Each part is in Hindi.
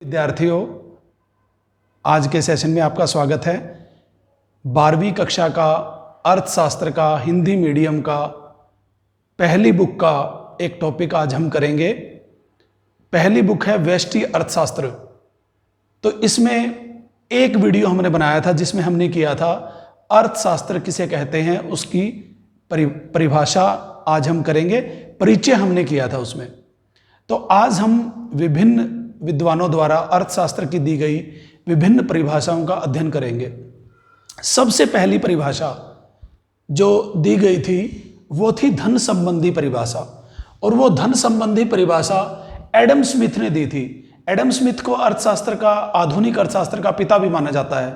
विद्यार्थियों, आज के सेशन में आपका स्वागत है। 12वीं कक्षा का अर्थशास्त्र का हिंदी मीडियम का पहली बुक का एक टॉपिक आज हम करेंगे। पहली बुक है व्यष्टि अर्थशास्त्र। तो इसमें एक वीडियो हमने बनाया था जिसमें हमने किया था अर्थशास्त्र किसे कहते हैं, उसकी परिभाषा आज हम करेंगे। परिचय हमने किया था उसमें। तो आज हम विभिन्न विद्वानों द्वारा अर्थशास्त्र की दी गई विभिन्न परिभाषाओं का अध्ययन करेंगे। सबसे पहली परिभाषा जो दी गई थी वो थी धन संबंधी परिभाषा, और वो धन संबंधी परिभाषा एडम स्मिथ ने दी थी। एडम स्मिथ को अर्थशास्त्र का, आधुनिक अर्थशास्त्र का पिता भी माना जाता है,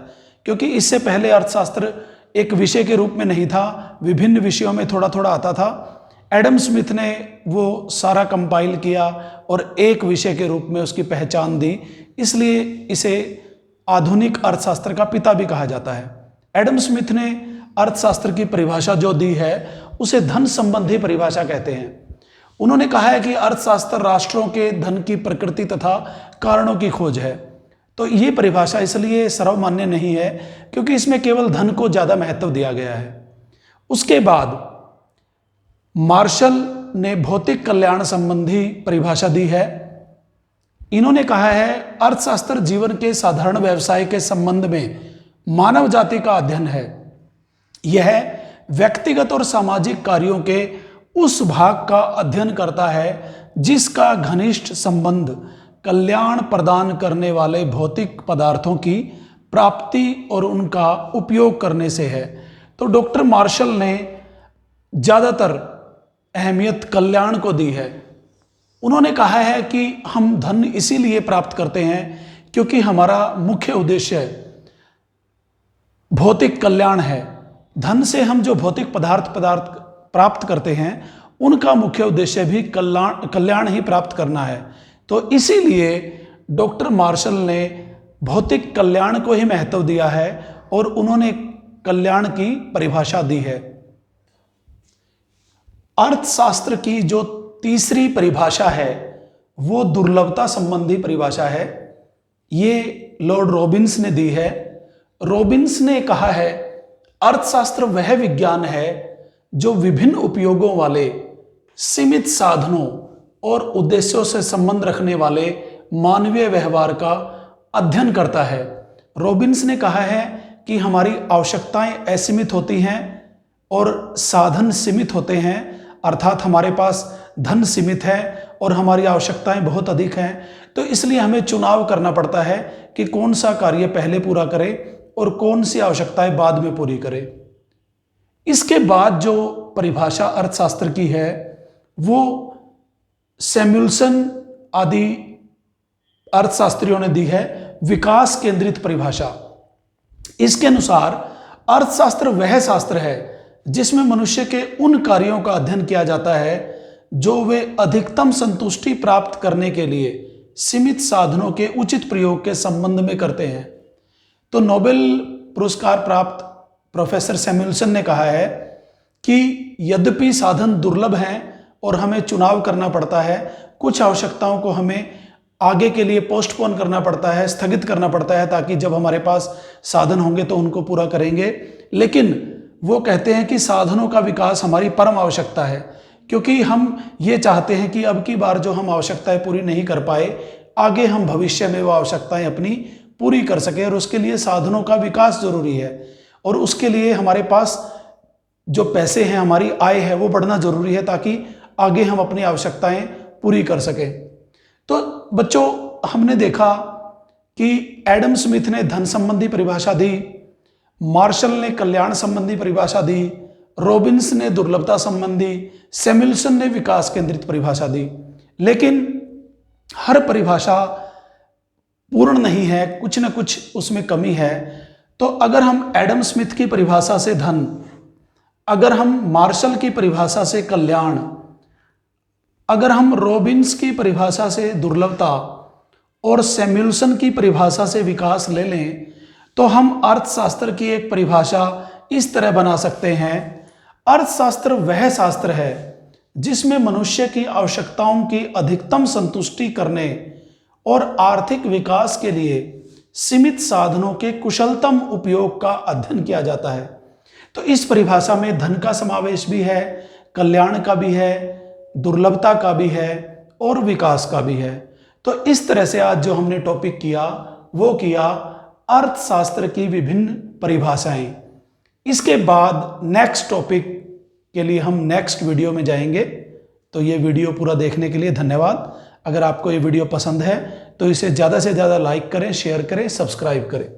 क्योंकि इससे पहले अर्थशास्त्र एक विषय के रूप में नहीं था, विभिन्न विषयों में थोड़ा थोड़ा आता था। एडम स्मिथ ने वो सारा कंपाइल किया और एक विषय के रूप में उसकी पहचान दी, इसलिए इसे आधुनिक अर्थशास्त्र का पिता भी कहा जाता है। एडम स्मिथ ने अर्थशास्त्र की परिभाषा जो दी है उसे धन संबंधी परिभाषा कहते हैं। उन्होंने कहा है कि अर्थशास्त्र राष्ट्रों के धन की प्रकृति तथा कारणों की खोज है। तो ये परिभाषा इसलिए सर्वमान्य नहीं है क्योंकि इसमें केवल धन को ज़्यादा महत्व दिया गया है। उसके बाद मार्शल ने भौतिक कल्याण संबंधी परिभाषा दी है। इन्होंने कहा है अर्थशास्त्र जीवन के साधारण व्यवसाय के संबंध में मानव जाति का अध्ययन है। यह व्यक्तिगत और सामाजिक कार्यों के उस भाग का अध्ययन करता है जिसका घनिष्ठ संबंध कल्याण प्रदान करने वाले भौतिक पदार्थों की प्राप्ति और उनका उपयोग करने से है। तो डॉक्टर मार्शल ने ज़्यादातर अहमियत कल्याण को दी है। उन्होंने कहा है कि हम धन इसीलिए प्राप्त करते हैं क्योंकि हमारा मुख्य उद्देश्य भौतिक कल्याण है। धन से हम जो भौतिक पदार्थ प्राप्त करते हैं उनका मुख्य उद्देश्य भी कल्याण ही प्राप्त करना है। तो इसीलिए डॉक्टर मार्शल ने भौतिक कल्याण को ही महत्व दिया है और उन्होंने कल्याण की परिभाषा दी है। अर्थशास्त्र की जो तीसरी परिभाषा है वो दुर्लभता संबंधी परिभाषा है। ये लॉर्ड रॉबिन्स ने दी है। रॉबिन्स ने कहा है अर्थशास्त्र वह विज्ञान है जो विभिन्न उपयोगों वाले सीमित साधनों और उद्देश्यों से संबंध रखने वाले मानवीय व्यवहार का अध्ययन करता है। रॉबिन्स ने कहा है कि हमारी आवश्यकताएं असीमित होती हैं और साधन सीमित होते हैं, अर्थात हमारे पास धन सीमित है और हमारी आवश्यकताएं बहुत अधिक हैं। तो इसलिए हमें चुनाव करना पड़ता है कि कौन सा कार्य पहले पूरा करे और कौन सी आवश्यकताएं बाद में पूरी करे। इसके बाद जो परिभाषा अर्थशास्त्र की है वो सैमुएल्सन आदि अर्थशास्त्रियों ने दी है, विकास केंद्रित परिभाषा। इसके अनुसार अर्थशास्त्र वह शास्त्र है जिसमें मनुष्य के उन कार्यों का अध्ययन किया जाता है जो वे अधिकतम संतुष्टि प्राप्त करने के लिए सीमित साधनों के उचित प्रयोग के संबंध में करते हैं। तो नोबेल पुरस्कार प्राप्त प्रोफेसर सैमुएल्सन ने कहा है कि यद्यपि साधन दुर्लभ हैं और हमें चुनाव करना पड़ता है, कुछ आवश्यकताओं को हमें आगे के लिए पोस्टपोन करना पड़ता है, स्थगित करना पड़ता है, ताकि जब हमारे पास साधन होंगे तो उनको पूरा करेंगे। लेकिन वो कहते हैं कि साधनों का विकास हमारी परम आवश्यकता है, क्योंकि हम ये चाहते हैं कि अब की बार जो हम आवश्यकताएं पूरी नहीं कर पाए, आगे हम भविष्य में वो आवश्यकताएं अपनी पूरी कर सकें, और उसके लिए साधनों का विकास जरूरी है। और उसके लिए हमारे पास जो पैसे हैं, हमारी आय है, वो बढ़ना जरूरी है ताकि आगे हम अपनी आवश्यकताएं पूरी कर सकें। तो बच्चों, हमने देखा कि एडम स्मिथ ने धन संबंधी परिभाषा दी, मार्शल ने कल्याण संबंधी परिभाषा दी, रॉबिन्स ने दुर्लभता संबंधी, सैमुएल्सन ने विकास केंद्रित परिभाषा दी। लेकिन हर परिभाषा पूर्ण नहीं है, कुछ न कुछ उसमें कमी है। तो अगर हम एडम स्मिथ की परिभाषा से धन, अगर हम मार्शल की परिभाषा से कल्याण, अगर हम रॉबिन्स की परिभाषा से दुर्लभता और सैमुएल्सन की परिभाषा से विकास ले लें, तो हम अर्थशास्त्र की एक परिभाषा इस तरह बना सकते हैं। अर्थशास्त्र वह शास्त्र है जिसमें मनुष्य की आवश्यकताओं की अधिकतम संतुष्टि करने और आर्थिक विकास के लिए सीमित साधनों के कुशलतम उपयोग का अध्ययन किया जाता है। तो इस परिभाषा में धन का समावेश भी है, कल्याण का भी है, दुर्लभता का भी है और विकास का भी है। तो इस तरह से आज जो हमने टॉपिक किया वो किया अर्थशास्त्र की विभिन्न परिभाषाएं। इसके बाद नेक्स्ट टॉपिक के लिए हम नेक्स्ट वीडियो में जाएंगे। तो ये वीडियो पूरा देखने के लिए धन्यवाद। अगर आपको ये वीडियो पसंद है तो इसे ज़्यादा से ज़्यादा लाइक करें, शेयर करें, सब्सक्राइब करें।